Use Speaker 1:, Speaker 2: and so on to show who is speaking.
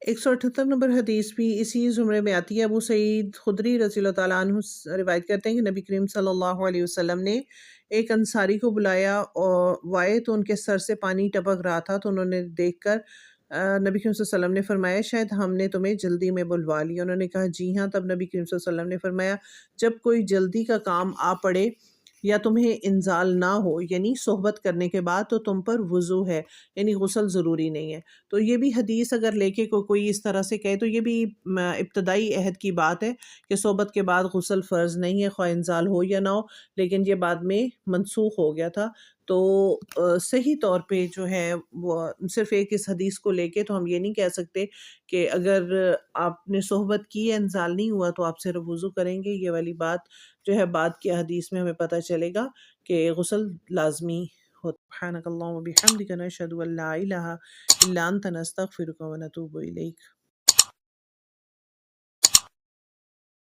Speaker 1: 178 number حدیث بھی اسی زمرے میں آتی ہے۔ ابو سعید خدری رضی اللہ تعالیٰ عنہ روایت کرتے ہیں کہ نبی کریم صلی اللہ علیہ وسلم نے ایک انصاری کو بلایا اور وائے تو ان کے سر سے پانی ٹپک رہا تھا، تو انہوں نے دیکھ کر نبی کریم صلی اللہ علیہ وسلم نے فرمایا شاید ہم نے تمہیں جلدی میں بلوا لیا۔ انہوں نے کہا جی ہاں۔ تب نبی کریم صلی اللہ علیہ وسلم نے فرمایا جب کوئی جلدی کا کام آ پڑے یا تمہیں انزال نہ ہو، یعنی صحبت کرنے کے بعد، تو تم پر وضو ہے، یعنی غسل ضروری نہیں ہے۔ تو یہ بھی حدیث اگر لے کے کوئی اس طرح سے کہے تو یہ بھی ابتدائی عہد کی بات ہے کہ صحبت کے بعد غسل فرض نہیں ہے، خواہ انزال ہو یا نہ ہو، لیکن یہ بعد میں منسوخ ہو گیا تھا۔ تو صحیح طور پہ جو ہے وہ صرف ایک اس حدیث کو لے کے تو ہم یہ نہیں کہہ سکتے کہ اگر آپ نے صحبت کی ہے انزال نہیں ہوا تو آپ صرف وضو کریں گے۔ یہ والی بات جو ہے بعد کی حدیث میں ہمیں پتہ چلے گا کہ غسل لازمی ہوتا۔ سبحانک اللہم و بحمدک نشہد ان لا الہ الا انت نستغفرک و نتوب الیک۔